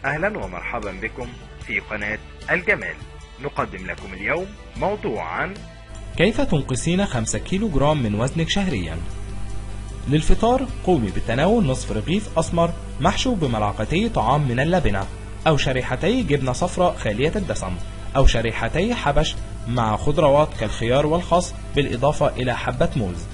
أهلا ومرحبا بكم في قناة الجمال. نقدم لكم اليوم موضوع عن كيف تنقصين 5 كيلو جرام من وزنك شهريا. للفطار قومي بتناول نصف رغيف أسمر محشو بملعقتي طعام من اللبنة، أو شريحتي جبنة صفراء خالية الدسم، أو شريحتي حبش مع خضروات كالخيار والخس بالإضافة إلى حبة موز.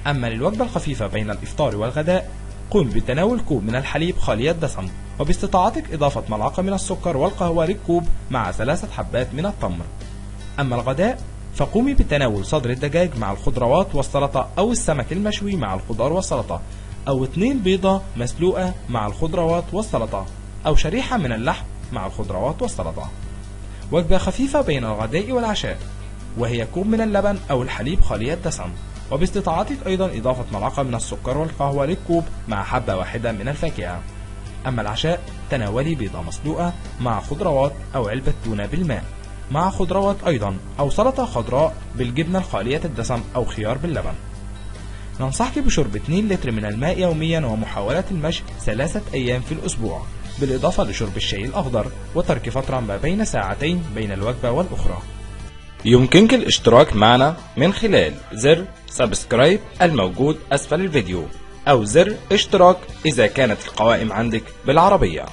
أما للوجبة الخفيفة بين الإفطار والغداء قومي بتناول كوب من الحليب خالي الدسم، وباستطاعتك إضافة ملعقة من السكر والقهوة للكوب مع 3 حبات من التمر. أما الغداء فقومي بتناول صدر الدجاج مع الخضروات والسلطة، أو السمك المشوي مع الخضار والسلطة، أو 2 بيضة مسلوقة مع الخضروات والسلطة، أو شريحة من اللحم مع الخضروات والسلطة. وجبة خفيفة بين الغداء والعشاء وهي كوب من اللبن أو الحليب خالي الدسم، وباستطاعتك أيضا إضافة ملعقة من السكر والقهوة للكوب مع حبة واحدة من الفاكهة. أما العشاء تناولي بيضة مسلوقة مع خضروات، أو علبة تونة بالماء مع خضروات أيضا، أو سلطة خضراء بالجبنة الخالية الدسم، أو خيار باللبن. ننصحك بشرب 2 لتر من الماء يوميا، ومحاولة المشي 3 أيام في الأسبوع، بالإضافة لشرب الشاي الأخضر، وترك فترة ما بين ساعتين بين الوجبة والأخرى. يمكنك الاشتراك معنا من خلال زر سبسكرايب الموجود أسفل الفيديو، أو زر اشتراك إذا كانت القوائم عندك بالعربية.